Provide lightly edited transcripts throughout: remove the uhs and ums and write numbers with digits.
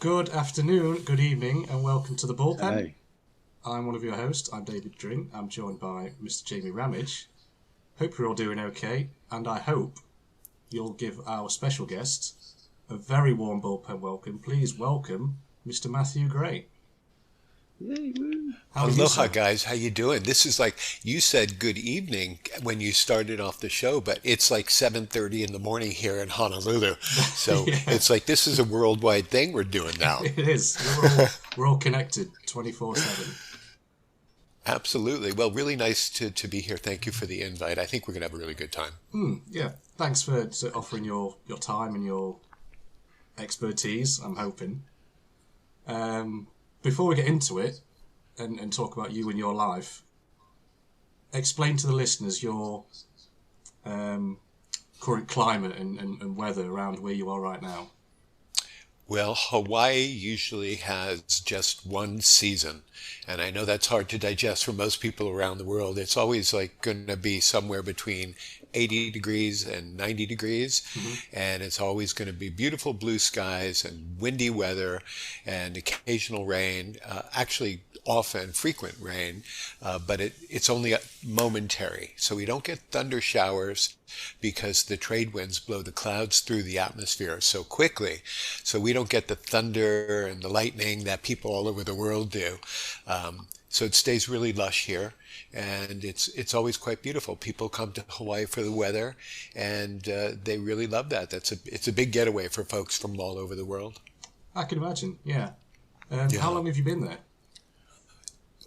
Good afternoon, good evening, and welcome to the Bullpen. Hello. I'm one of your hosts. I'm David Drink. I'm joined by Mr. Jamie Ramage. Hope you're all doing okay, and I hope you'll give our special guest a very warm bullpen welcome. Please welcome Mr. Matthew Gray. Yay, woo. How are you, Aloha, sir? guys. How you doing? This is like you said good evening when you started off the show, but it's like 7:30 in the morning here in Honolulu. So Yeah, it's like this is a worldwide thing we're doing now. it is. We're all connected 24/7. Absolutely. Well, really nice to be here. Thank you for the invite. I think we're going to have a really good time. Yeah, thanks for offering your time and your expertise, I'm hoping. Before we get into it and talk about you and your life, explain to the listeners your current climate and weather around where you are right now. Well, Hawaii usually has just one season, and I know that's hard to digest for most people around the world. It's always like going to be somewhere between 80 degrees and 90 degrees, and it's always going to be beautiful blue skies and windy weather and occasional rain, actually often frequent rain, but it's only momentary. So we don't get thunder showers because the trade winds blow the clouds through the atmosphere so quickly. So we don't get the thunder and the lightning that people all over the world do. So it stays really lush here, and it's always quite beautiful. People come to Hawaii for the weather, and they really love that. It's a big getaway for folks from all over the world. I can imagine, yeah. How Yeah. long have you been there?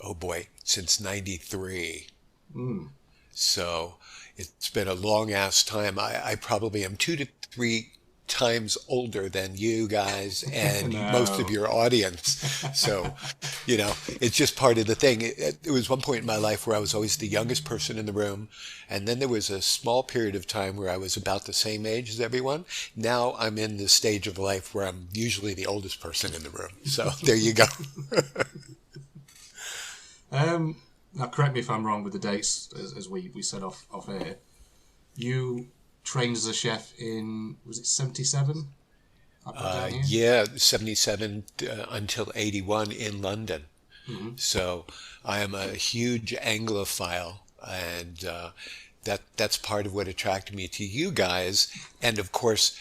Oh boy, since '93. Mm. So it's been a long ass time. I probably am 2 to 3 times older than you guys and most of No. your audience. So, it's just part of the thing. There was one point in my life where I was always the youngest person in the room. And then there was a small period of time where I was about the same age as everyone. Now I'm in the stage of life where I'm usually the oldest person in the room. So there you go. Now, correct me if I'm wrong with the dates, as we said off air. You trained as a chef in, was it 77? I put down here. Yeah, 77 until 81 in London. Hmm. So I am a huge Anglophile, and that's part of what attracted me to you guys. And of course,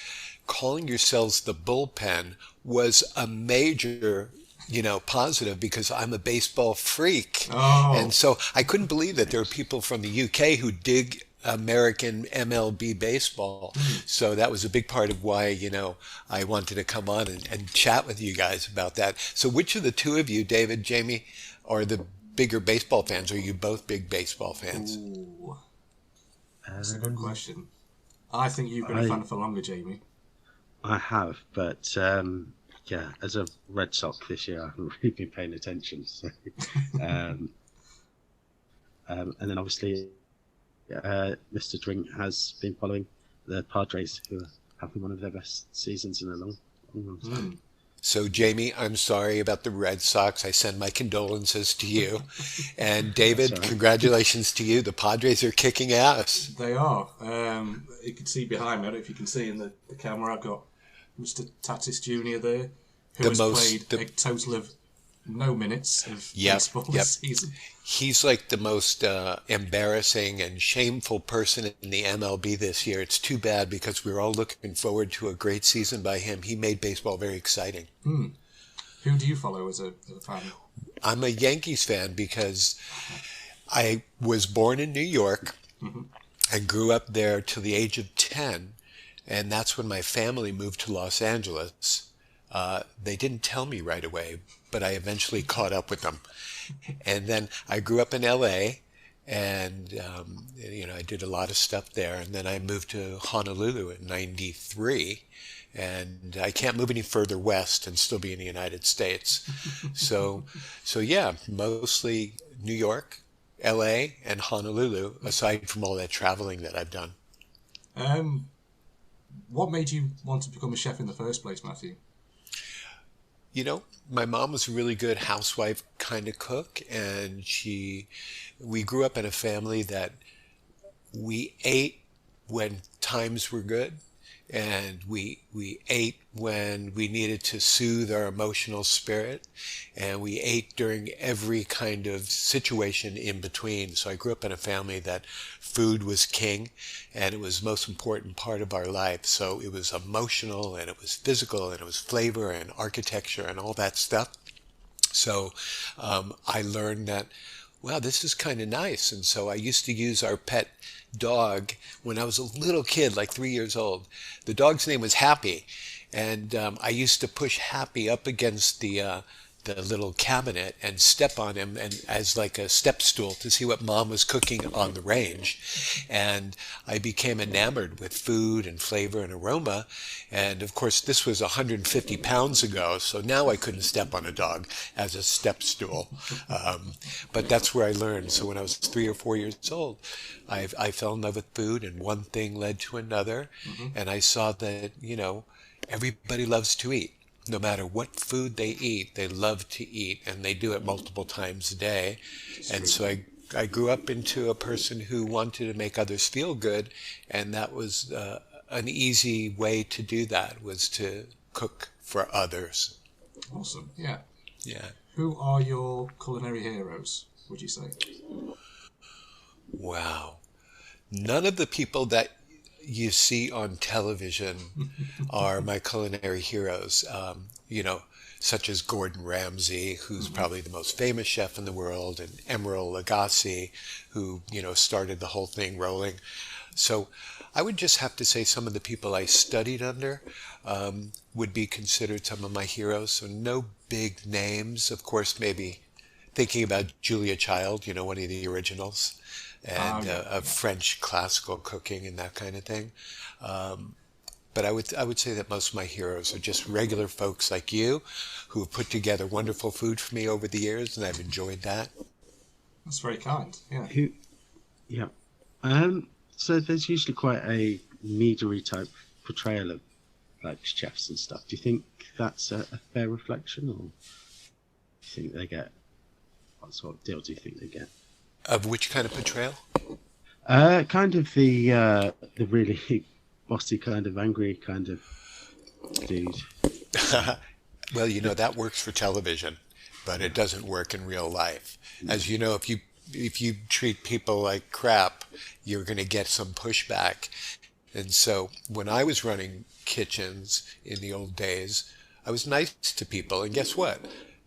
calling yourselves the bullpen was a major, positive because I'm a baseball freak. And Oh, so I couldn't believe that there are people from the UK who dig American MLB baseball. So that was a big part of why, I wanted to come on and chat with you guys about that. So which of the two of you, David, Jamie, are the bigger baseball fans? Are you both big baseball fans? ooh, that's a good Um, question. I think you've been a I fan for longer, Jamie. I have, but yeah, as a Red Sox this year, I haven't really been paying attention. So, um, and then obviously, Mr. Drink has been following the Padres, who are having one of their best seasons in a long, long, long time. Mm. So, Jamie, I'm sorry about the Red Sox. I send my condolences to you. And That's David, all right. congratulations to you. The Padres are kicking ass. They are. You can see behind me. I don't know if you can see in the camera. I've got Mr. Tatis Jr. there, who The has played most, the, a total of no minutes of yep, baseball yep. this season. He's like the most embarrassing and shameful person in the MLB this year. It's too bad because we were all looking forward to a great season by him. He made baseball very exciting. Hmm. Who do you follow as a fan? I'm a Yankees fan because I was born in New York Hmm. and grew up there till the age of 10. And that's when my family moved to Los Angeles. They didn't tell me right away, but I eventually caught up with them. And then I grew up in LA and, I did a lot of stuff there. And then I moved to Honolulu in '93. And I can't move any further west and still be in the United States. So, so yeah, mostly New York, LA, and Honolulu, aside from all that traveling that I've done. Um, what made you want to become a chef in the first place, Matthew? My mom was a really good housewife kind of cook, and we grew up in a family that we ate when times were good, and we ate when we needed to soothe our emotional spirit, and we ate during every kind of situation in between. So I grew up in a family that food was king, and it was the most important part of our life. So it was emotional, and it was physical, and it was flavor and architecture and all that stuff. So I learned that, wow, this is kind of nice. And so I used to use our pet dog when I was a little kid, like 3 years old. The dog's name was Happy. And I used to push Happy up against the little cabinet and step on him and as like a step stool to see what mom was cooking on the range. And I became enamored with food and flavor and aroma. And of course, this was 150 pounds ago, so now I couldn't step on a dog as a step stool. But that's where I learned. So when I was 3 or 4 years old, I fell in love with food, and one thing led to another. And I saw that, everybody loves to eat. No matter what food they eat, they love to eat, and they do it multiple times a day. And so I grew up into a person who wanted to make others feel good, and that was an easy way to do that, was to cook for others. Awesome, yeah. Yeah. Who are your culinary heroes, would you say? Wow. None of the people that you see on television are my culinary heroes, such as Gordon Ramsay, who's probably the most famous chef in the world, and Emeril Lagasse, who, started the whole thing rolling. So I would just have to say some of the people I studied under would be considered some of my heroes. So no big names, of course, maybe thinking about Julia Child, one of the originals, and of French classical cooking and that kind of thing. But I would say that most of my heroes are just regular folks like you who have put together wonderful food for me over the years, and I've enjoyed that. That's very kind, yeah. Yeah. So there's usually quite a meadery type portrayal of like chefs and stuff. Do you think that's a fair reflection, or do you think they get, what sort of deal do you think they get? Of which kind of portrayal? Kind of the really bossy kind of angry kind of dude. Well, that works for television, but it doesn't work in real life. As you know, if you treat people like crap, you're going to get some pushback. And so when I was running kitchens in the old days, I was nice to people, and guess what?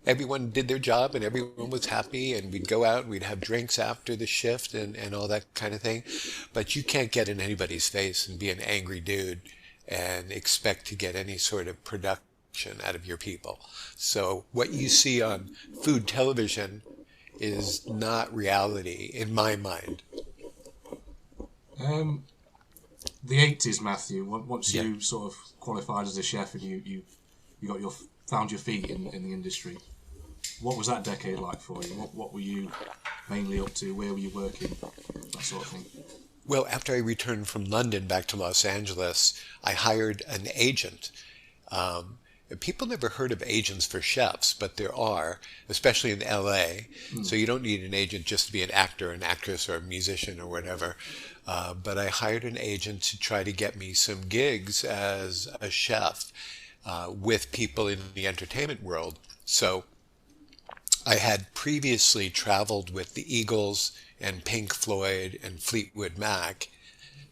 Everyone did their job and everyone was happy, and we'd go out and we'd have drinks after the shift and all that kind of thing. But you can't get in anybody's face and be an angry dude and expect to get any sort of production out of your people. So what you see on food television is not reality in my mind. The 80s, Matthew, once you sort of qualified as a chef and you found your feet in the industry, what was that decade like for you? What were you mainly up to? Where were you working? That sort of thing. Well, after I returned from London back to Los Angeles, I hired an agent. People never heard of agents for chefs, but there are, especially in LA. So you don't need an agent just to be an actor, an actress, or a musician or whatever. But I hired an agent to try to get me some gigs as a chef with people in the entertainment world. So I had previously traveled with the Eagles and Pink Floyd and Fleetwood Mac.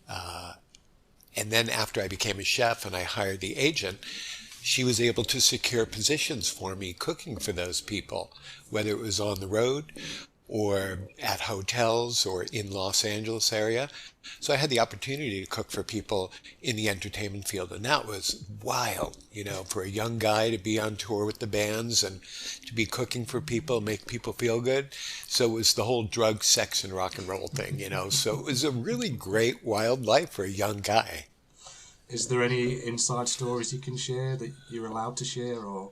And then after I became a chef and I hired the agent, she was able to secure positions for me cooking for those people, whether it was on the road or at hotels or in Los Angeles area. So I had the opportunity to cook for people in the entertainment field, and that was wild, for a young guy to be on tour with the bands and to be cooking for people, make people feel good. So it was the whole drug, sex, and rock and roll thing, So it was a really great, wild life for a young guy. Is there any inside stories you can share that you're allowed to share, or?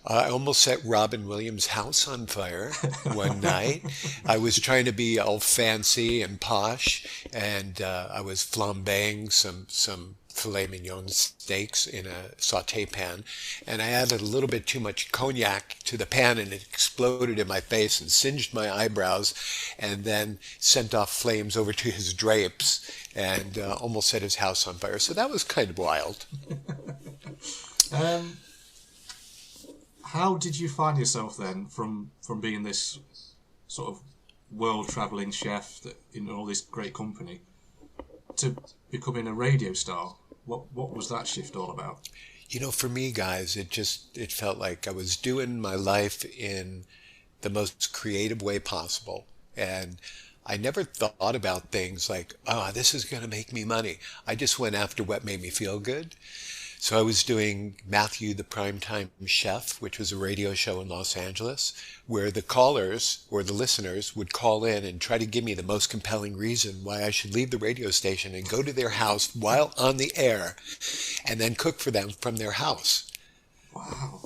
I almost set Robin Williams' house on fire one night. I was trying to be all fancy and posh, and I was flambeing some filet mignon steaks in a saute pan, and I added a little bit too much cognac to the pan, and it exploded in my face and singed my eyebrows, and then sent off flames over to his drapes, and almost set his house on fire. So that was kind of wild. Um, how did you find yourself then from being this sort of world traveling chef in all this great company to becoming a radio star? What was that shift all about? For me, guys, it felt like I was doing my life in the most creative way possible. And I never thought about things like, oh, this is going to make me money. I just went after what made me feel good. So I was doing Matthew the Primetime Chef, which was a radio show in Los Angeles, where the callers or the listeners would call in and try to give me the most compelling reason why I should leave the radio station and go to their house while on the air and then cook for them from their house. Wow.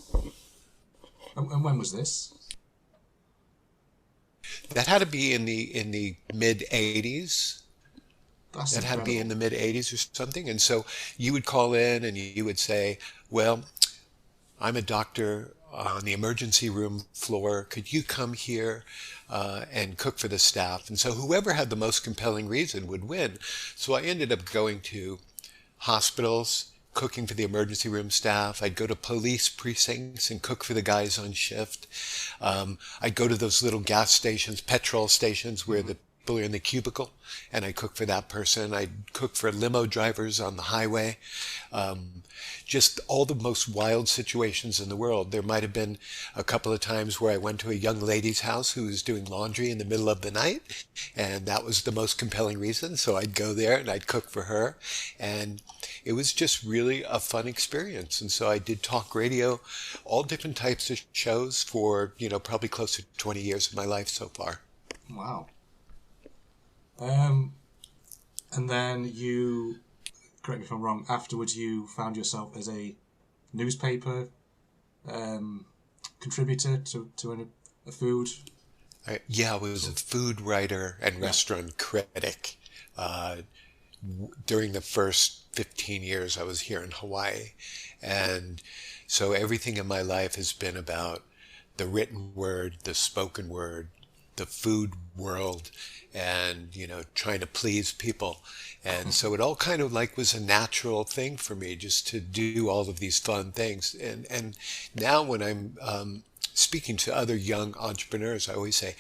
And when was this? That had to be in the mid 80s. That had to be in the mid 80s or something. And so you would call in and you would say, well, I'm a doctor on the emergency room floor. Could you come here and cook for the staff? And so whoever had the most compelling reason would win. So I ended up going to hospitals, cooking for the emergency room staff. I'd go to police precincts and cook for the guys on shift. I'd go to those little gas stations, petrol stations where the people are in the cubicle, and I cook for that person. I'd cook for limo drivers on the highway. Just all the most wild situations in the world. There might have been a couple of times where I went to a young lady's house who was doing laundry in the middle of the night, and that was the most compelling reason. So I'd go there and I'd cook for her, and it was just really a fun experience. And so I did talk radio, all different types of shows for, probably close to 20 years of my life so far. Wow. And then you, correct me if I'm wrong, afterwards you found yourself as a newspaper contributor to a food. I was a food writer and restaurant critic. During the first 15 years I was here in Hawaii. And so everything in my life has been about the written word, the spoken word, the food world, and, trying to please people. And so it all kind of was a natural thing for me just to do all of these fun things. And now when I'm speaking to other young entrepreneurs, I always say,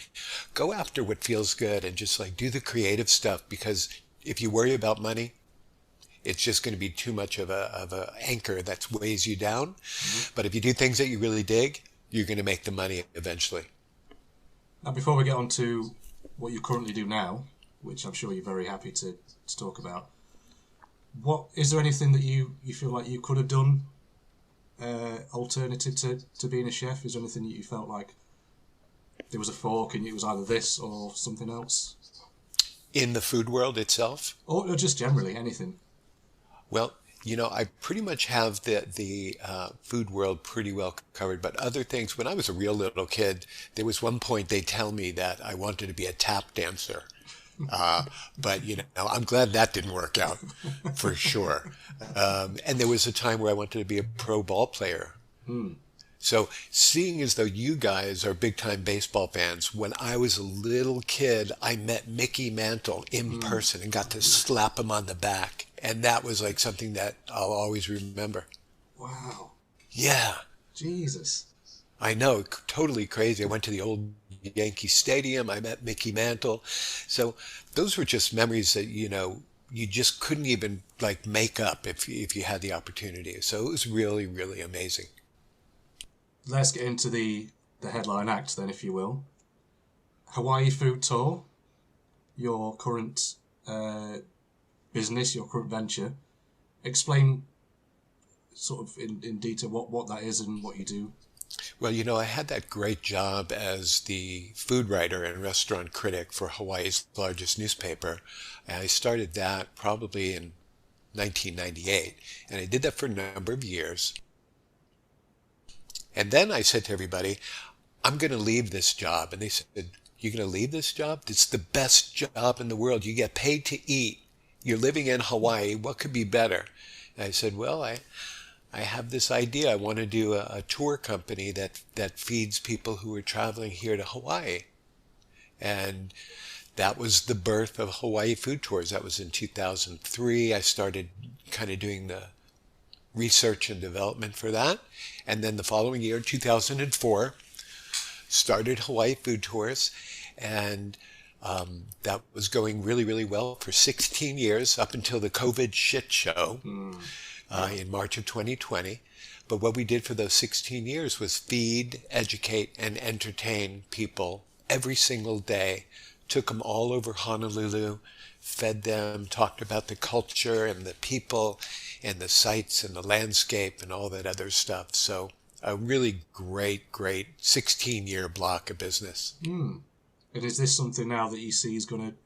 go after what feels good and just do the creative stuff, because if you worry about money, it's just going to be too much of a anchor that weighs you down. Mm-hmm. But if you do things that you really dig, you're going to make the money eventually. Now, before we get on to what you currently do now, which I'm sure you're very happy to talk about, is there anything that you feel like you could have done alternative to being a chef? Is there anything that you felt like there was a fork and it was either this or something else? In the food world itself? Or just generally, anything? Well, I pretty much have the food world pretty well covered, but other things, when I was a real little kid, there was one point they tell me that I wanted to be a tap dancer. But, I'm glad that didn't work out for sure. And there was a time where I wanted to be a pro ball player. So seeing as though you guys are big time baseball fans, when I was a little kid, I met Mickey Mantle in person and got to slap him on the back. And that was something that I'll always remember. Wow. Yeah. Jesus. I know, totally crazy. I went to the old Yankee Stadium. I met Mickey Mantle. So those were just memories that, you just couldn't even make up if you had the opportunity. So it was really, really amazing. Let's get into the headline act then, if you will. Hawaii Food Tour, your current business, your current venture. Explain sort of in detail what that is and what you do. Well, I had that great job as the food writer and restaurant critic for Hawaii's largest newspaper. And I started that probably in 1998. And I did that for a number of years. And then I said to everybody, I'm going to leave this job. And they said, you're going to leave this job? It's the best job in the world. You get paid to eat. You're living in Hawaii. What could be better? And I said, well, I have this idea. I want to do a tour company that feeds people who are traveling here to Hawaii. And that was the birth of Hawaii Food Tours. That was in 2003. I started kind of doing the research and development for that. And then the following year, 2004, started Hawaii Food Tours. And that was going really, really well for 16 years up until the COVID shit show in March of 2020. But what we did for those 16 years was feed, educate, and entertain people every single day. Took them all over Honolulu, fed them, talked about the culture and the people and the sights and the landscape and all that other stuff. So a really great 16-year block of business. And is this something now that you see is going to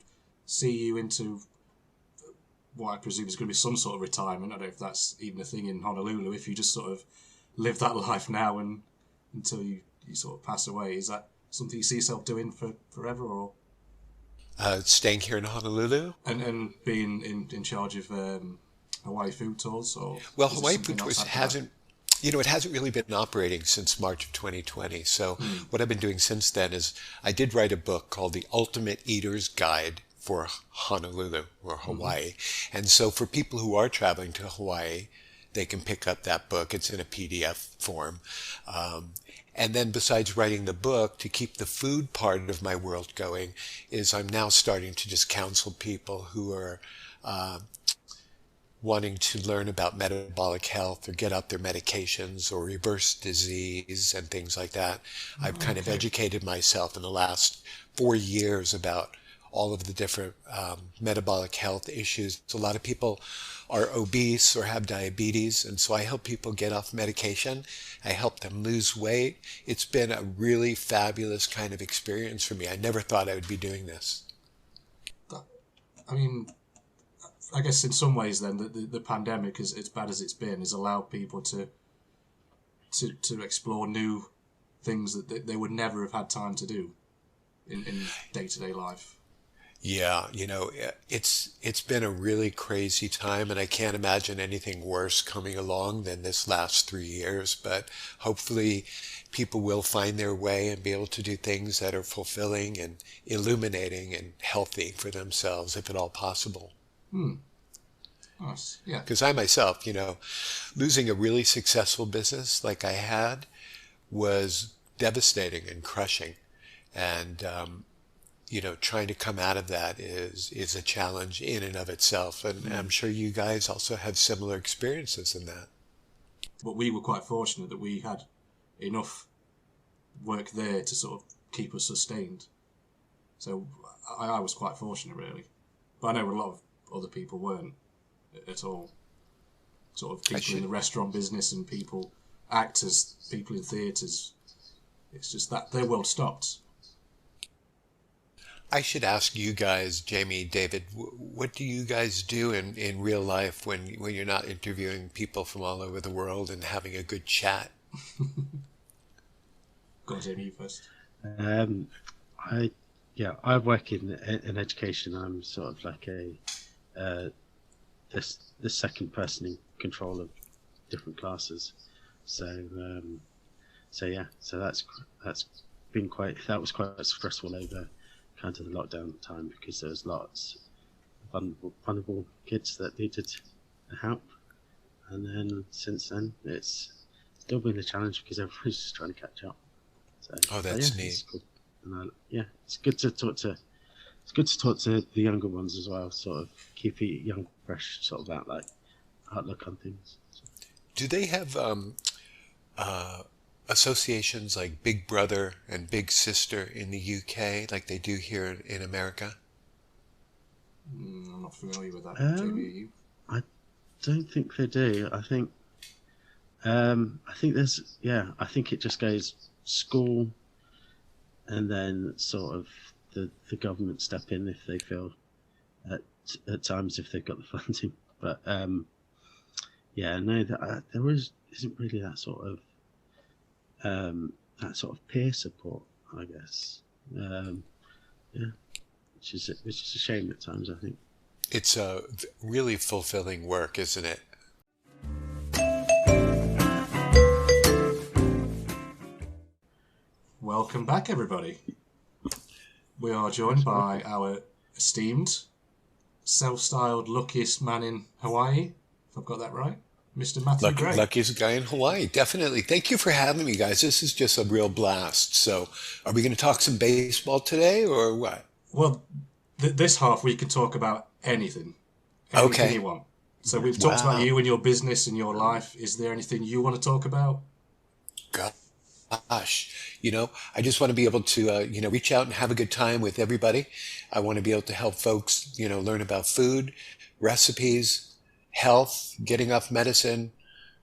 see you into what I presume is going to be some sort of retirement? I don't know if that's even a thing in Honolulu, if you just sort of live that life now and until you sort of pass away. Is that something you see yourself doing forever, or staying here in Honolulu? And being in charge of Hawaii Food Tours? Or well, Hawaii Food Tours hasn't, it hasn't really been operating since March of 2020. So what I've been doing since then is I did write a book called The Ultimate Eater's Guide for Honolulu or Hawaii. And so for people who are traveling to Hawaii, they can pick up that book. It's in a PDF form. And then besides writing the book, to keep the food part of my world going, is I'm now starting to just counsel people who are wanting to learn about metabolic health or get out their medications or reverse disease and things like that. I've kind of educated myself in the last 4 years about all of the different metabolic health issues. So a lot of people are obese or have diabetes, and so I help people get off medication. I help them lose weight. It's been a really fabulous kind of experience for me. I never thought I would be doing this. I mean, I guess in some ways then the pandemic, as bad as it's been, has allowed people to explore new things that they would never have had time to do in day-to-day life. Yeah, it's been a really crazy time, and I can't imagine anything worse coming along than this last 3 years. But hopefully people will find their way and be able to do things that are fulfilling and illuminating and healthy for themselves, if at all possible. Nice. Yeah. Because I myself, losing a really successful business like I had was devastating and crushing. And, trying to come out of that is a challenge in and of itself. And I'm sure you guys also have similar experiences in that. But we were quite fortunate that we had enough work there to sort of keep us sustained. So I was quite fortunate, really. But I know a lot of other people weren't at all. Sort of people in the restaurant business and actors, people in theatres. It's just that their world stopped. I should ask you guys, Jamie, David, what do you guys do in real life when you're not interviewing people from all over the world and having a good chat? Go on, Jamie, you first. I work in education. I'm sort of like the second person in control of different classes. So that's been that was quite stressful over kind of the lockdown time, because there was lots of vulnerable kids that needed help. And then since then, it's still been a challenge because everyone's just trying to catch up. So, that's neat. It's cool. And it's good to talk to. It's good to talk to the younger ones as well. Sort of keep it young, fresh, sort of outlook on things. So. Do they have associations like Big Brother and Big Sister in the UK, like they do here in America? I'm not familiar with that. Jamie, are you? I don't think they do. I think there's I think it just goes school, and then sort of the government step in if they feel at times if they've got the funding. But there isn't really that sort of peer support, I guess. Which is a shame at times, I think. It's a really fulfilling work, isn't it? Welcome back, everybody. We are joined by our esteemed, self-styled luckiest man in Hawaii, if I've got that right, Mr. Matthew Gray. Luckiest guy in Hawaii, definitely. Thank you for having me, guys. This is just a real blast. So, are we going to talk some baseball today, or what? Well, this half we can talk about anything you want. So we've talked about you and your business and your life. Is there anything you want to talk about? Gosh, I just want to be able to, reach out and have a good time with everybody. I want to be able to help folks, learn about food, recipes, health, getting off medicine,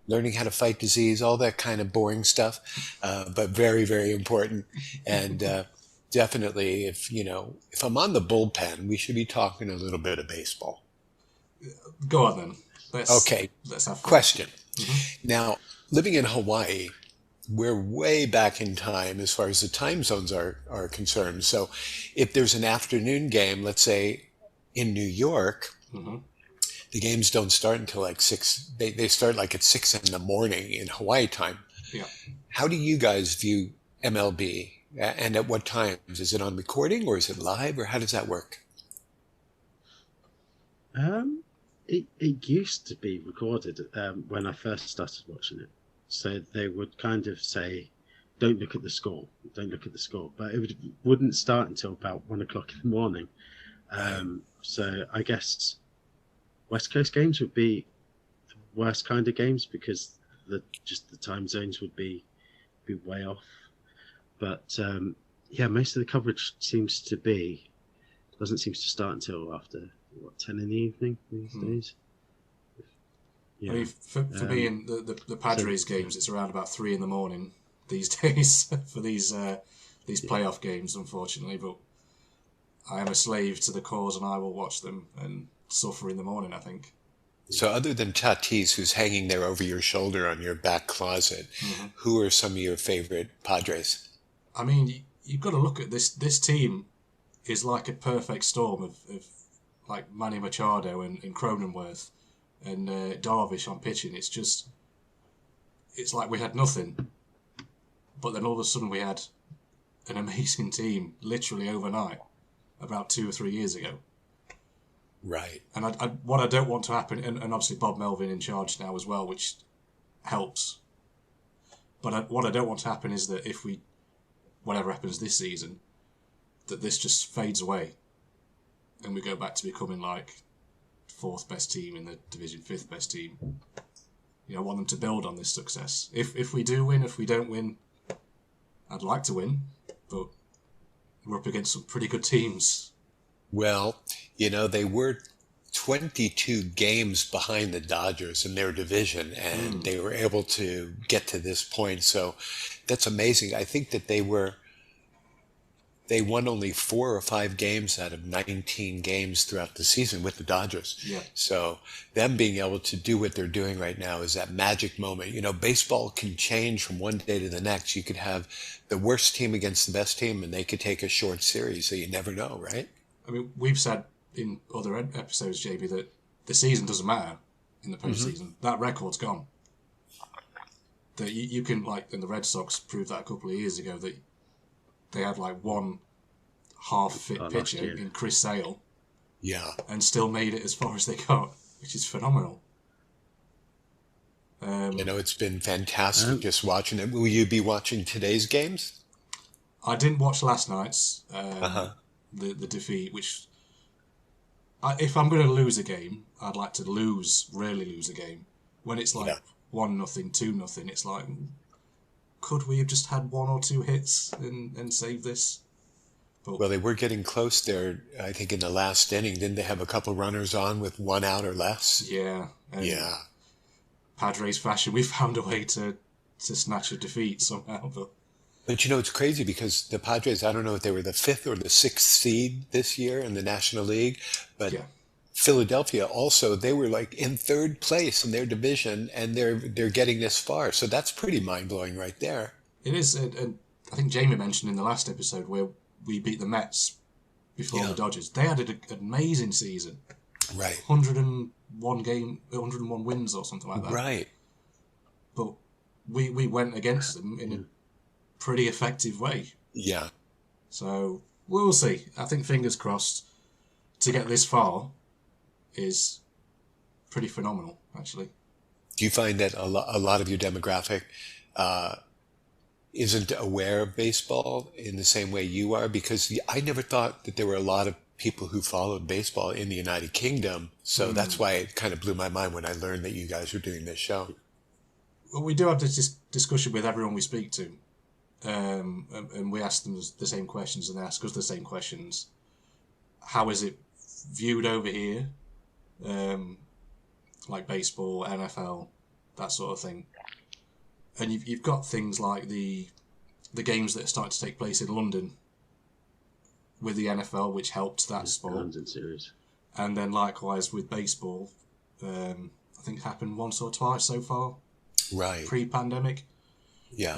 learning how to fight disease, all that kind of boring stuff, but very, very important. And definitely, if I'm on the bullpen, we should be talking a little bit of baseball. Go on then. Let's have fun. Question. Mm-hmm. Now, living in Hawaii, we're way back in time as far as the time zones are concerned. So if there's an afternoon game, let's say in New York, mm-hmm. the games don't start until like 6. They start like at 6 in the morning in Hawaii time. Yeah. How do you guys view MLB? And at what times? Is it on recording or is it live, or how does that work? It used to be recorded when I first started watching it. So they would kind of say, don't look at the score. But it wouldn't start until about 1 o'clock in the morning. So I guess West Coast games would be the worst kind of games because the time zones would be way off. But most of the coverage doesn't seem to start until after 10 in the evening these days. Yeah. I mean, for me in the Padres games, it's around about 3 in the morning these days for these playoff games, unfortunately. But I am a slave to the cause, and I will watch them and suffer in the morning, I think. So other than Tatis, who's hanging there over your shoulder on your back closet, mm-hmm. who are some of your favorite Padres? I mean, you've got to look at this. This team is like a perfect storm of like Manny Machado and Cronenworth and Darvish on pitching. It's like we had nothing, but then all of a sudden we had an amazing team literally overnight about 2 or 3 years ago. Right. And what I don't want to happen, and obviously Bob Melvin in charge now as well, which helps. But what I don't want to happen is that if whatever happens this season, that this just fades away and we go back to becoming like 4th best team in the division, 5th best team. I want them to build on this success. If we do win, if we don't win, I'd like to win, but we're up against some pretty good teams. Well, they were 22 games behind the Dodgers in their division, and they were able to get to this point. So that's amazing. I think that they won only 4 or 5 games out of 19 games throughout the season with the Dodgers. Yeah. So them being able to do what they're doing right now is that magic moment. Baseball can change from one day to the next. You could have the worst team against the best team, and they could take a short series, so you never know, right? I mean, we've said in other episodes, JB, that the season doesn't matter in the postseason. Mm-hmm. That record's gone. That you can, like, and the Red Sox proved that a couple of years ago, that they had like one half-fit pitcher in Chris Sale. Yeah. And still made it as far as they got, which is phenomenal. It's been fantastic just watching it. Will you be watching today's games? I didn't watch last night's, the defeat, which... if I'm going to lose a game, I'd like to really lose a game. When it's like 1-0, 2-0, it's like... Could we have just had 1 or 2 hits and saved this? But, well, they were getting close there, I think, in the last inning. Didn't they have a couple runners on with 1 out or less? Yeah. Yeah. Padres fashion, we found a way to snatch a defeat somehow. But it's crazy because the Padres, I don't know if they were the 5th or the 6th seed this year in the National League, but Philadelphia also, they were like in 3rd place in their division, and they're getting this far. So that's pretty mind-blowing right there. It is, and I think Jamie mentioned in the last episode where we beat the Mets before the Dodgers. They had an amazing season. Right. 101 wins or something like that. Right. But we went against them in pretty effective way. Yeah. So we'll see. I think fingers crossed to get this far is pretty phenomenal, actually. Do you find that a lot of your demographic isn't aware of baseball in the same way you are? Because I never thought that there were a lot of people who followed baseball in the United Kingdom. So that's why it kind of blew my mind when I learned that you guys were doing this show. Well, we do have this discussion with everyone we speak to. And we ask them the same questions and they ask us the same questions. How is it viewed over here? Like baseball, NFL, that sort of thing. And you've got things like the games that are starting to take place in London with the NFL, which helped that sport. London series. And then likewise with baseball, I think it happened once or twice so far. Right. Pre-pandemic. Yeah.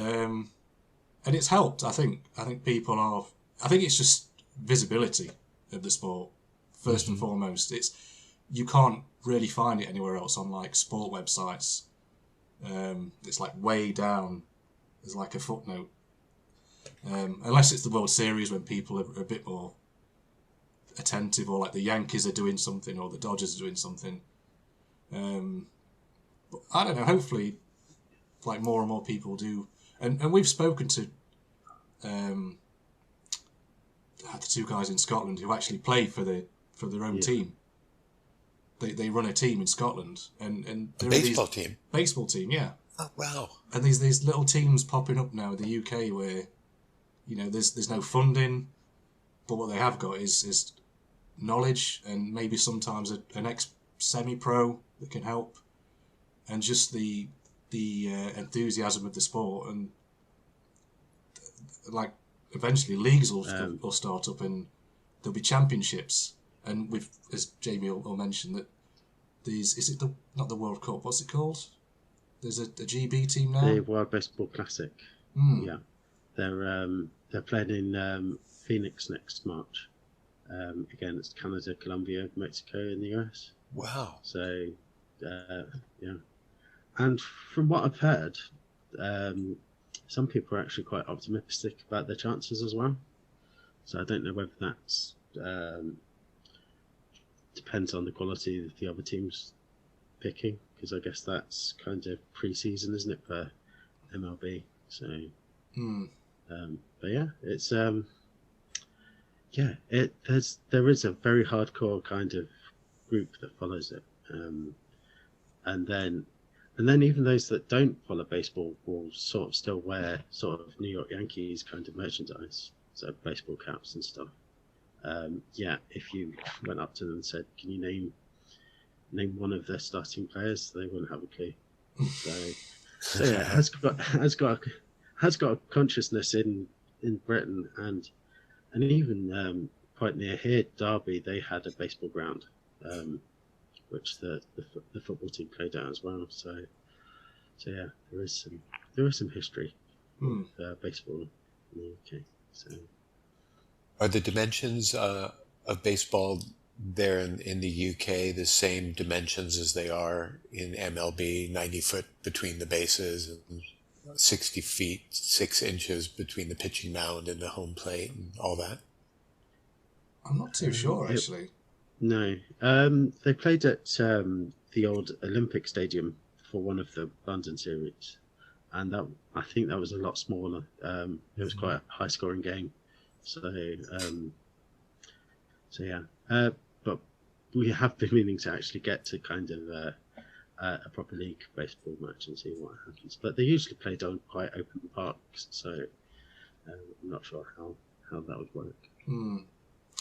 And it's helped, I think. I think people are... I think it's just visibility of the sport, first and foremost. You can't really find it anywhere else on, like, sport websites. It's, like, way down. There's, like, a footnote. Unless it's the World Series when people are a bit more attentive, or, like, the Yankees are doing something, or the Dodgers are doing something. But I don't know, hopefully, like, more and more people do... And we've spoken to the two guys in Scotland who actually play for their own team. They run a team in Scotland, and a baseball team. Baseball team, yeah. Oh wow! And these little teams popping up now in the UK where, there's no funding, but what they have got is knowledge and maybe sometimes an ex-semi-pro that can help, and just the enthusiasm of the sport, and like eventually leagues will start up and there'll be championships, and with, as Jamie will mention, that not the World Cup, what's it called? There's a GB team now. The World Baseball Classic. Yeah, they're playing in Phoenix next March against Canada, Colombia, Mexico, and the US. Wow. So yeah. And from what I've heard, some people are actually quite optimistic about their chances as well. So I don't know whether that's depends on the quality of the other teams picking, because I guess that's kind of pre-season, isn't it, for MLB? So, but yeah, it's there is a very hardcore kind of group that follows it, and then even those that don't follow baseball will sort of still wear sort of New York Yankees kind of merchandise, so baseball caps and stuff. If you went up to them and said, "Can you name one of their starting players?" they wouldn't have a clue. So yeah, has got a consciousness in Britain, and even quite near here, Derby, they had a baseball ground. Which the football team played at as well. So yeah, there is some history with baseball in the UK. So, are the dimensions of baseball there in the UK the same dimensions as they are in MLB? 90 foot between the bases and 60 feet 6 inches between the pitching mound and the home plate and all that? I'm not too sure actually. No, they played at the old Olympic Stadium for one of the London series, and I think that was a lot smaller. It was quite a high-scoring game, so yeah. But we have been meaning to actually get to kind of a proper league baseball match and see what happens. But they usually played on quite open parks, so I'm not sure how that would work.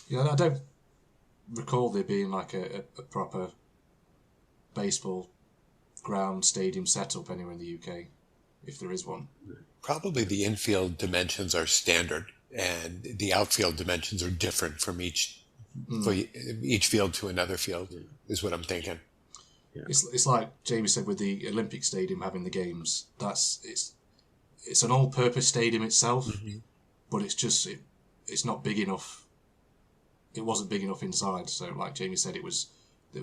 Yeah, I don't recall there being like a proper baseball ground stadium setup anywhere in the UK, if there is one. Probably the infield dimensions are standard, and the outfield dimensions are different from each field to another field, is what I'm thinking. Yeah. It's like Jamie said with the Olympic Stadium having the games. It's an all-purpose stadium itself, but it's not big enough. It wasn't big enough inside, so like Jamie said,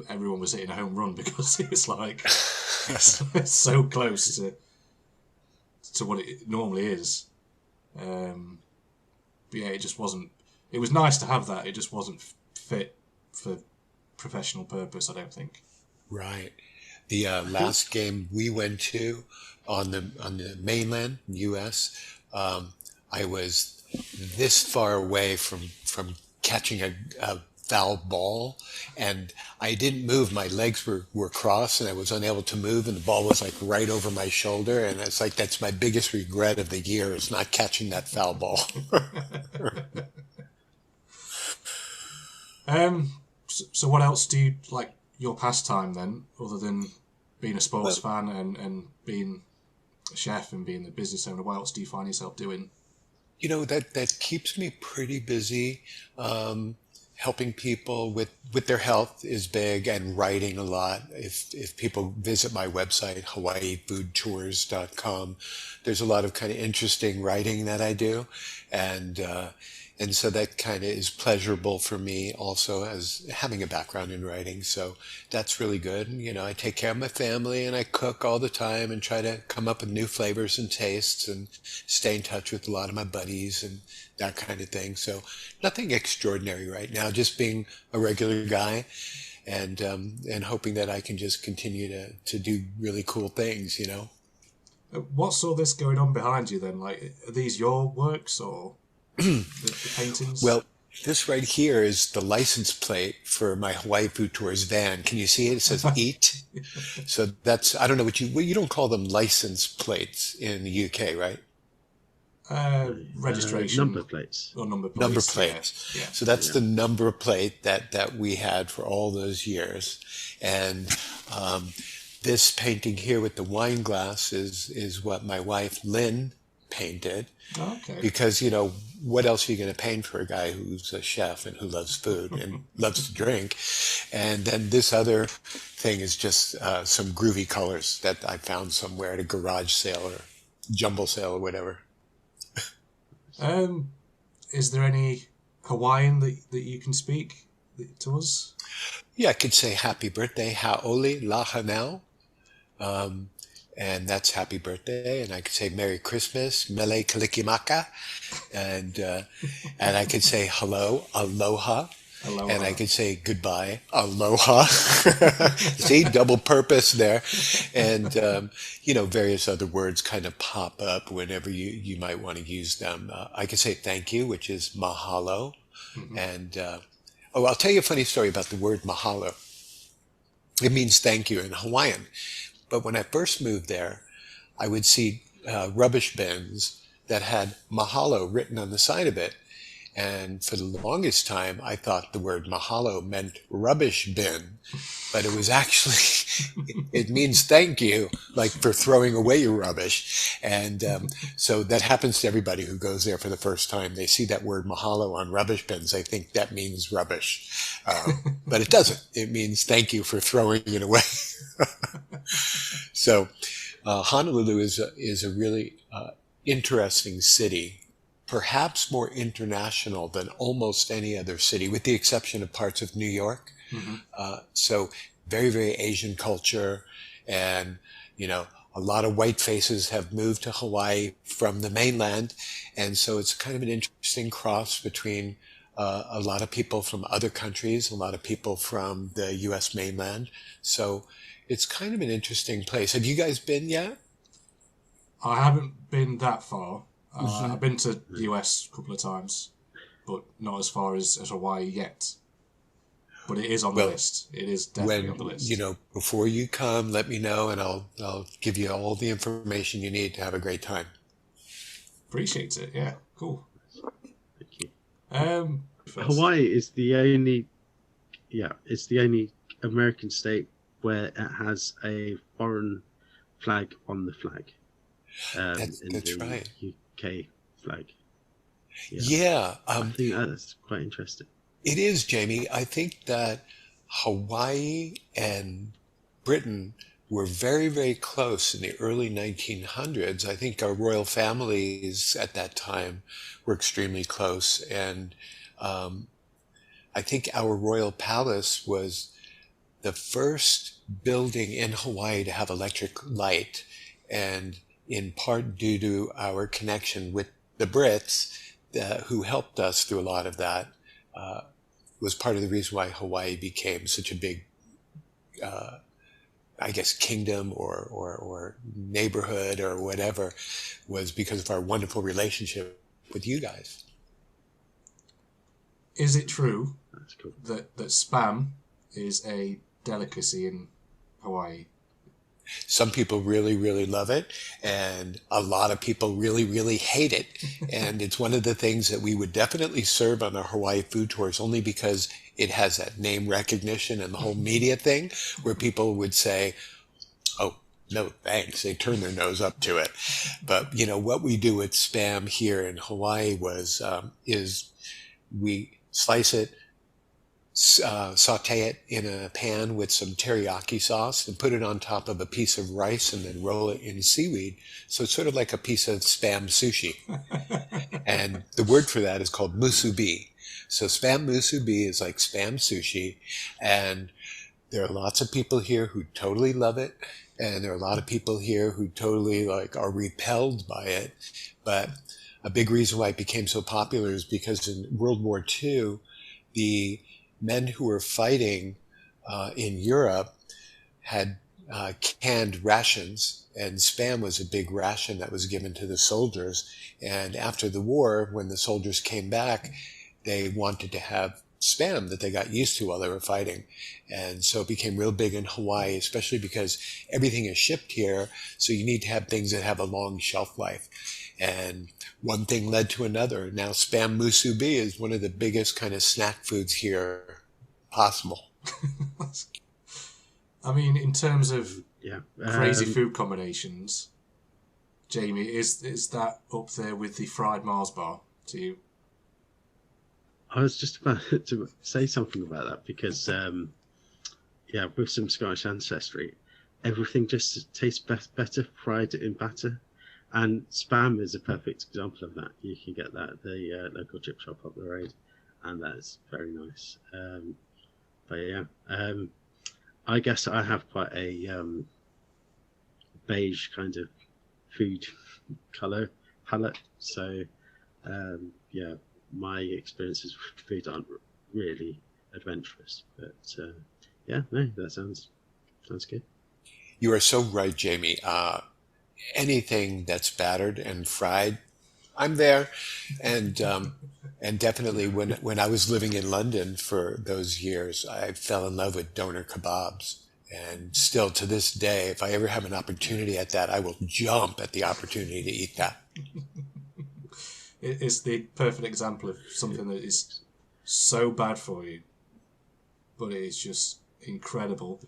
everyone was hitting a home run because it was like it's so close to what it normally is. But yeah, it just wasn't. It was nice to have that. It just wasn't fit for professional purpose, I don't think. Right. The last game we went to on the mainland U.S., I was this far away from catching a foul ball, and I didn't move. My legs were crossed, and I was unable to move, and the ball was like right over my shoulder, and it's like that's my biggest regret of the year is not catching that foul ball. So what else do you like your pastime then, other than being a sports fan and being a chef and being a business owner? What else do you find yourself doing? That keeps me pretty busy. Helping people with their health is big, and writing a lot. If people visit my website, hawaiifoodtours.com, there's a lot of kind of interesting writing that I do. And so that kind of is pleasurable for me also, as having a background in writing. So that's really good. I take care of my family, and I cook all the time and try to come up with new flavors and tastes and stay in touch with a lot of my buddies and that kind of thing. So nothing extraordinary right now, just being a regular guy and hoping that I can just continue to do really cool things. What's all this going on behind you then? Like, are these your works or the paintings? Well, this right here is the license plate for my Hawaii Food Tours van. Can you see it? It says "Eat." So that's, I don't know you don't call them license plates in the UK, right? Registration. Number plates. Or number plates. Number plates. Yeah. So that's the number plate that we had for all those years. And this painting here with the wine glass is what my wife, Lynn, painted. Oh, okay. Because, what else are you going to paint for a guy who's a chef and who loves food and loves to drink? And then this other thing is just some groovy colors that I found somewhere at a garage sale or jumble sale or whatever. Is there any Hawaiian that you can speak to us? Yeah, I could say happy birthday, ha'oli lahanau. And that's happy birthday. And I could say Merry Christmas, mele kalikimaka. And I could say hello, aloha. Aloha. And I could say goodbye, aloha. See, double purpose there. And, various other words kind of pop up whenever you might want to use them. I could say thank you, which is mahalo. Mm-hmm. And, I'll tell you a funny story about the word mahalo. It means thank you in Hawaiian. But when I first moved there, I would see rubbish bins that had mahalo written on the side of it. And for the longest time, I thought the word mahalo meant rubbish bin. But it was actually, it means thank you, like for throwing away your rubbish. And so that happens to everybody who goes there for the first time. They see that word mahalo on rubbish bins. They think that means rubbish. But it doesn't. It means thank you for throwing it away. So Honolulu is a really interesting city, perhaps more international than almost any other city, with the exception of parts of New York. Mm-hmm. So very, very Asian culture, and a lot of white faces have moved to Hawaii from the mainland, and so it's kind of an interesting cross between a lot of people from other countries, a lot of people from the U.S. mainland. So it's kind of an interesting place. Have you guys been yet? I haven't been that far. Mm-hmm. I've been to the US a couple of times, but not as far as Hawaii yet. But it is on the list. It is definitely on the list. Before you come, let me know, and I'll give you all the information you need to have a great time. Appreciate it. Yeah, cool. Thank you. Hawaii is it's the only American state where it has a foreign flag on the flag. That's right. UK flag. Yeah. I think that's quite interesting. It is, Jamie. I think that Hawaii and Britain were very, very close in the early 1900s. I think our royal families at that time were extremely close. And I think our royal palace was the first building in Hawaii to have electric light, and in part due to our connection with the Brits, who helped us through a lot of that, was part of the reason why Hawaii became such a big, I guess, kingdom or neighborhood or whatever, was because of our wonderful relationship with you guys. Is it true That's cool. that Spam is a delicacy in Hawaii? Some people really, really love it, and a lot of people really, really hate it. And it's one of the things that we would definitely serve on our Hawaii food tours, only because it has that name recognition and the whole media thing, where people would say, "Oh, no, thanks." They turn their nose up to it. But what we do with Spam here in Hawaii is we slice it, saute it in a pan with some teriyaki sauce and put it on top of a piece of rice and then roll it in seaweed. So it's sort of like a piece of Spam sushi. And the word for that is called musubi. So Spam musubi is like Spam sushi. And there are lots of people here who totally love it. And there are a lot of people here who totally are repelled by it. But a big reason why it became so popular is because in World War II, the men who were fighting in Europe had canned rations, and Spam was a big ration that was given to the soldiers. And after the war, when the soldiers came back, they wanted to have Spam that they got used to while they were fighting. And so it became real big in Hawaii, especially because everything is shipped here, so you need to have things that have a long shelf life. And one thing led to another. Now Spam musubi is one of the biggest kind of snack foods here possible. I mean, in terms of crazy Um, food combinations, Jamie, is that up there with the fried Mars bar to you? I was just about to say something about that because, with some Scottish ancestry, everything just tastes better fried in batter. And Spam is a perfect example of that. You can get that at the local chip shop up the road, and that's very nice. I guess I have quite a beige kind of food colour palette. So, my experiences with food aren't really adventurous. But, that sounds good. You are so right, Jamie. Anything that's battered and fried, I'm there. And definitely when I was living in London for those years, I fell in love with doner kebabs. And still to this day, if I ever have an opportunity at that, I will jump at the opportunity to eat that. It's the perfect example of something that is so bad for you, but it is just incredible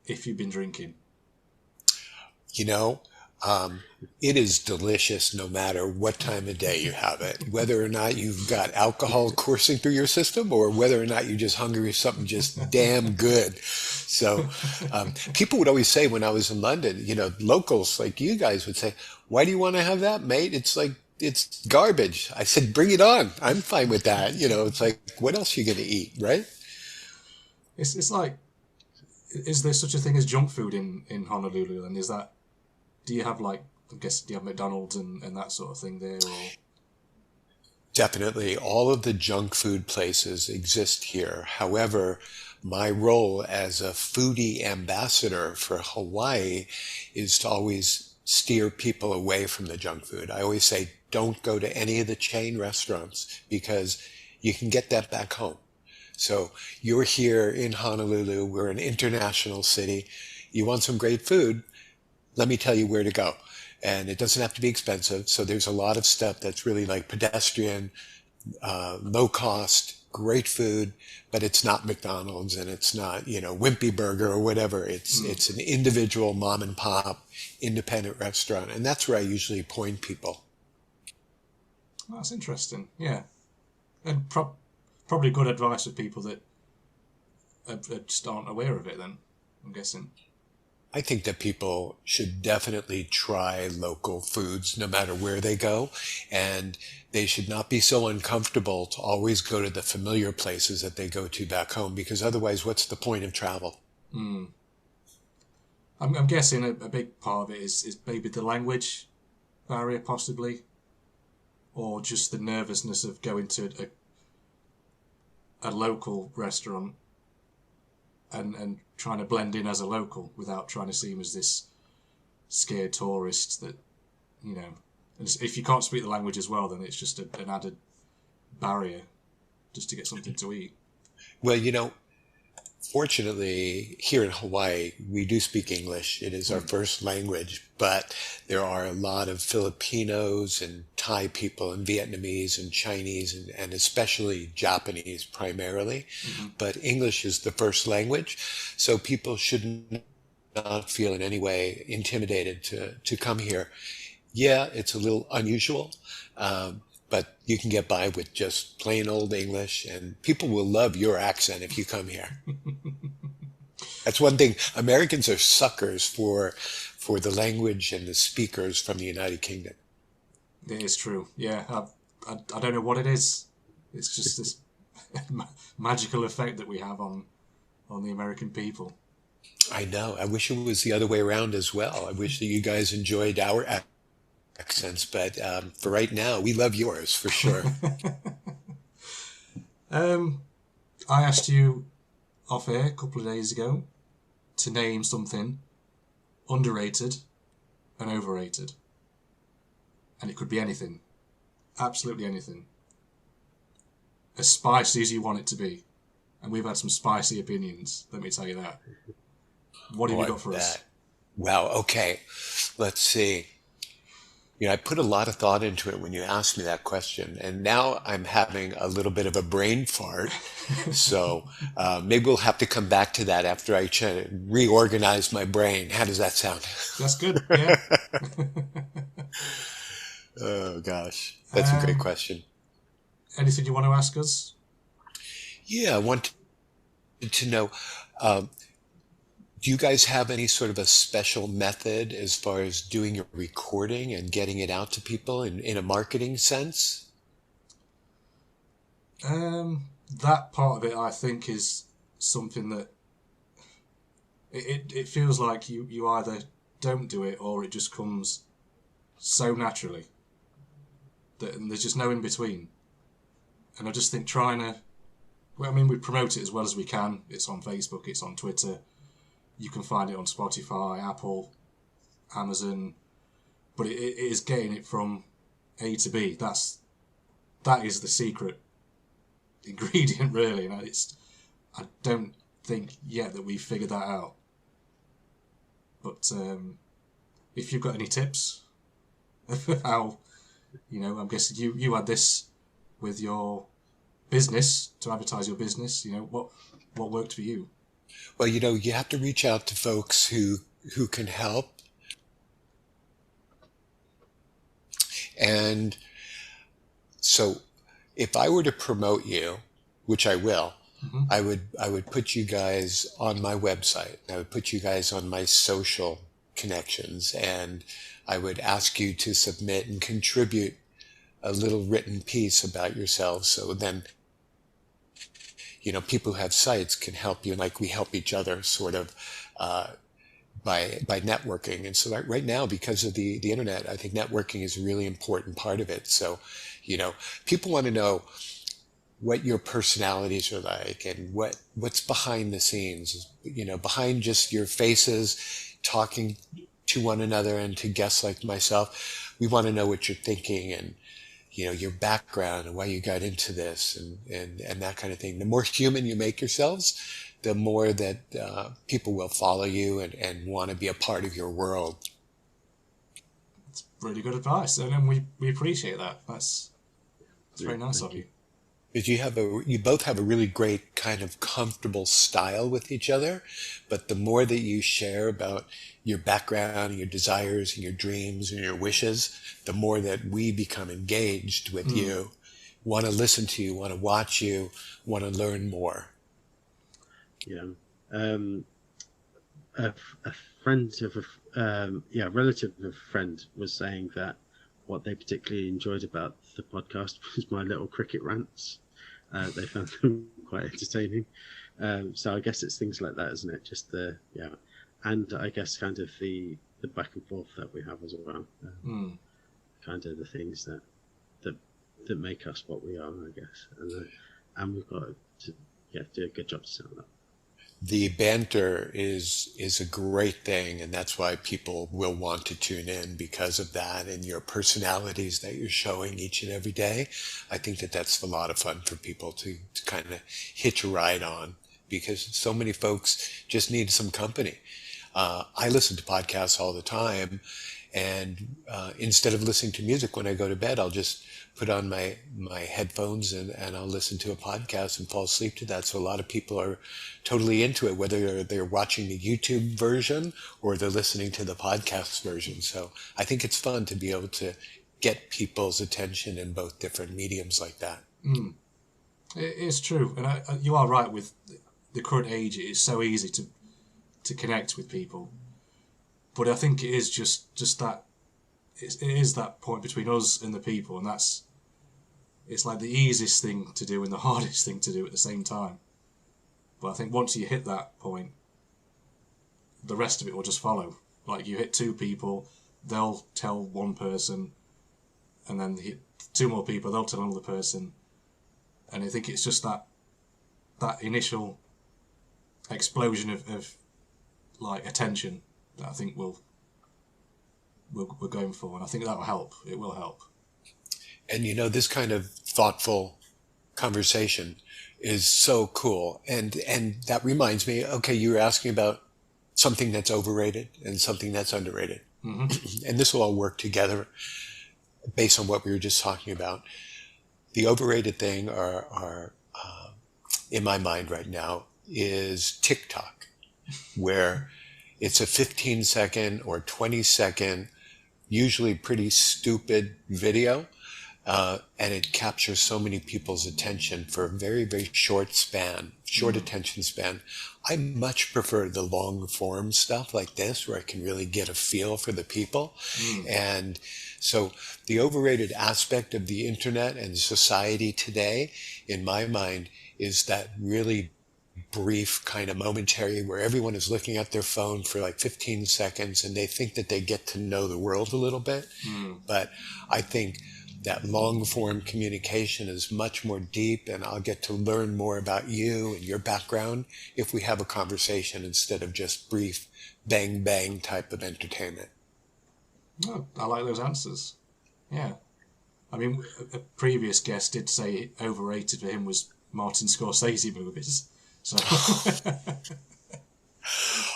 if you've been drinking. It is delicious no matter what time of day you have it, whether or not you've got alcohol coursing through your system or whether or not you're just hungry for something just damn good. So people would always say when I was in London, locals like you guys would say, "Why do you want to have that, mate? It's garbage." I said, "Bring it on. I'm fine with that." It's like, what else are you going to eat, right? It's like, is there such a thing as junk food in Honolulu? And do you have do you have McDonald's and that sort of thing there? Or? Definitely. All of the junk food places exist here. However, my role as a foodie ambassador for Hawaii is to always steer people away from the junk food. I always say, don't go to any of the chain restaurants because you can get that back home. So you're here in Honolulu. We're an international city. You want some great food? Let me tell you where to go. And it doesn't have to be expensive. So there's a lot of stuff that's really like pedestrian, low cost, great food, but it's not McDonald's and it's not, Wimpy Burger or whatever. It's an individual mom and pop independent restaurant. And that's where I usually point people. That's interesting. Yeah. And probably good advice for people that just aren't aware of it then, I'm guessing. I think that people should definitely try local foods no matter where they go, and they should not be so uncomfortable to always go to the familiar places that they go to back home, because otherwise what's the point of travel? I'm guessing a big part of it is maybe the language barrier, possibly. or just the nervousness of going to a local restaurant and trying to blend in as a local without trying to seem as this scared tourist that, you know, and if you can't speak the language as well, then it's just an added barrier just to get something to eat. Well, fortunately, here in Hawaii, we do speak English. It is our first language, but there are a lot of Filipinos and Thai people and Vietnamese and Chinese and especially Japanese primarily. Mm-hmm. But English is the first language, so people should not feel in any way intimidated to come here. Yeah, it's a little unusual, but you can get by with just plain old English, and people will love your accent if you come here. That's one thing. Americans are suckers for the language and the speakers from the United Kingdom. It is true. Yeah, I don't know what it is. It's just this magical effect that we have on the American people. I know. I wish it was the other way around as well. I wish that you guys enjoyed our accents, but for right now, we love yours for sure. I asked you off air a couple of days ago to name something underrated and overrated. And it could be anything. Absolutely anything. As spicy as you want it to be. And we've had some spicy opinions, let me tell you that. What have you got for us? Wow, okay. Let's see. I put a lot of thought into it when you asked me that question, and now I'm having a little bit of a brain fart. So maybe we'll have to come back to that after I try to reorganize my brain. How does that sound? That's good, yeah. Oh, gosh. That's a great question. Anything you want to ask us? Yeah, I wanted to know, do you guys have any sort of a special method as far as doing your recording and getting it out to people in a marketing sense? That part of it, I think, is something that it feels like you either don't do it or it just comes so naturally that and there's just no in between. And I just think we promote it as well as we can. It's on Facebook, it's on Twitter. You can find it on Spotify, Apple, Amazon, but it is getting it from A to B. That is the secret ingredient, really. And I don't think yet that we've figured that out. But if you've got any tips of how, I'm guessing you had this with your business to advertise your business. What worked for you? Well, you have to reach out to folks who can help. And so if I were to promote you, which I will, mm-hmm. I would put you guys on my website. I would put you guys on my social connections, and I would ask you to submit and contribute a little written piece about yourselves. So then people who have sites can help you, like we help each other sort of by networking. And so right now, because of the internet, I think networking is a really important part of it. So, people want to know what your personalities are like and what's behind the scenes, behind just your faces, talking to one another and to guests like myself. We want to know what you're thinking and your background and why you got into this and that kind of thing. The more human you make yourselves, the more that people will follow you and want to be a part of your world. That's really good advice, and we appreciate that. That's very nice of you. Because you both have a really great kind of comfortable style with each other, but the more that you share about your background and your desires and your dreams and your wishes, the more that we become engaged with you, want to listen to you, want to watch you, want to learn more. Yeah. A friend of a relative of a friend was saying that what they particularly enjoyed about the podcast was my little cricket rants. They found them quite entertaining. So I guess it's things like that, isn't it? Just and I guess kind of the back and forth that we have as well. Kind of the things that that make us what we are, I guess, and we've got to do a good job to sell that. The banter is a great thing, and that's why people will want to tune in because of that and your personalities that you're showing each and every day. I think that that's a lot of fun for people to kind of hitch a ride on, because so many folks just need some company. I listen to podcasts all the time, and instead of listening to music when I go to bed, I'll just put on my headphones and I'll listen to a podcast and fall asleep to that. So a lot of people are totally into it, whether they're watching the YouTube version or they're listening to the podcast version. So I think it's fun to be able to get people's attention in both different mediums like that. It is true. And you are right with the current age. It is so easy to connect with people. But I think it is just that it is that point between us and the people, and it's like the easiest thing to do and the hardest thing to do at the same time. But I think once you hit that point, the rest of it will just follow. Like you hit two people, they'll tell one person, and then hit two more people, they'll tell another person. And I think it's just that initial explosion of like attention that I think we're going for, and I think that will help. It will help. And this kind of thoughtful conversation is so cool. And that reminds me, okay, you were asking about something that's overrated and something that's underrated. Mm-hmm. And this will all work together based on what we were just talking about. The overrated thing are in my mind right now is TikTok, where it's a 15-second or 20-second, usually pretty stupid video, and it captures so many people's attention for a very, very short attention span. I much prefer the long form stuff like this, where I can really get a feel for the people. And so the overrated aspect of the internet and society today, in my mind, is that really brief kind of momentary where everyone is looking at their phone for like 15 seconds and they think that they get to know the world a little bit. But I think that long form communication is much more deep, and I'll get to learn more about you and your background if we have a conversation instead of just brief bang bang type of entertainment. Oh, I like those answers. Yeah. I mean, a previous guest did say overrated for him was Martin Scorsese movies. So.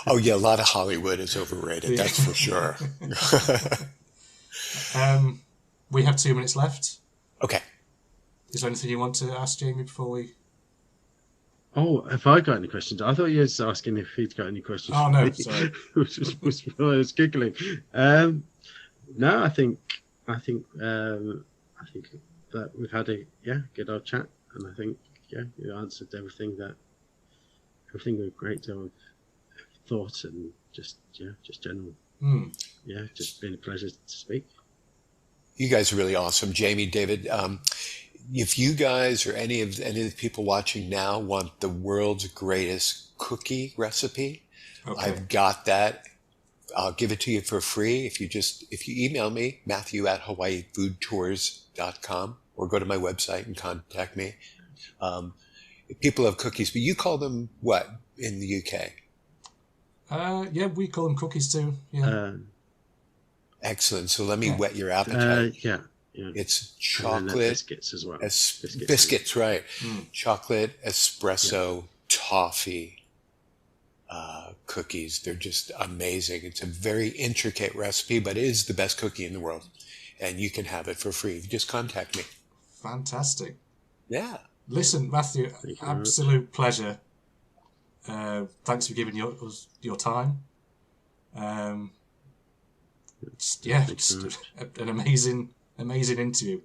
Oh yeah, a lot of Hollywood is overrated. Yeah. That's for sure. We have 2 minutes left. Okay. Is there anything you want to ask Jamie before we? Oh, have I got any questions? I thought you were asking if he'd got any questions. Oh no, sorry. I was giggling. No, I think that we've had a good old chat, and I think you answered everything with great deal of thought and just general. Just been a pleasure to speak. You guys are really awesome, Jamie, David. If you guys or any of the people watching now want the world's greatest cookie recipe, okay, I've got that. I'll give it to you for free if you email me, Matthew@hawaiifoodtours.com, or go to my website and contact me. If people have cookies, but you call them what in the UK? Yeah, we call them cookies too. Yeah. Excellent. So let me whet your appetite. Yeah. It's chocolate biscuits as well. Biscuits, right? Chocolate espresso toffee cookies. They're just amazing. It's a very intricate recipe, but it is the best cookie in the world, and you can have it for free. Just contact me. Fantastic. Yeah. Listen, Matthew, absolute pleasure. Thanks for giving us your time. Just an amazing interview.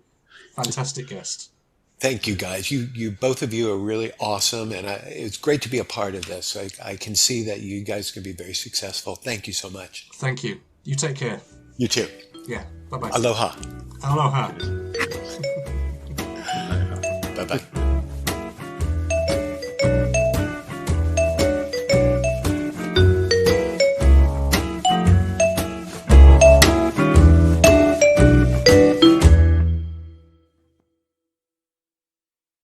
Fantastic guest. Thank you, guys. You both of you are really awesome, and it's great to be a part of this. I can see that you guys can be very successful. Thank you so much. Thank you. You take care. You too. Yeah. Bye-bye. Aloha. Aloha. Bye-bye.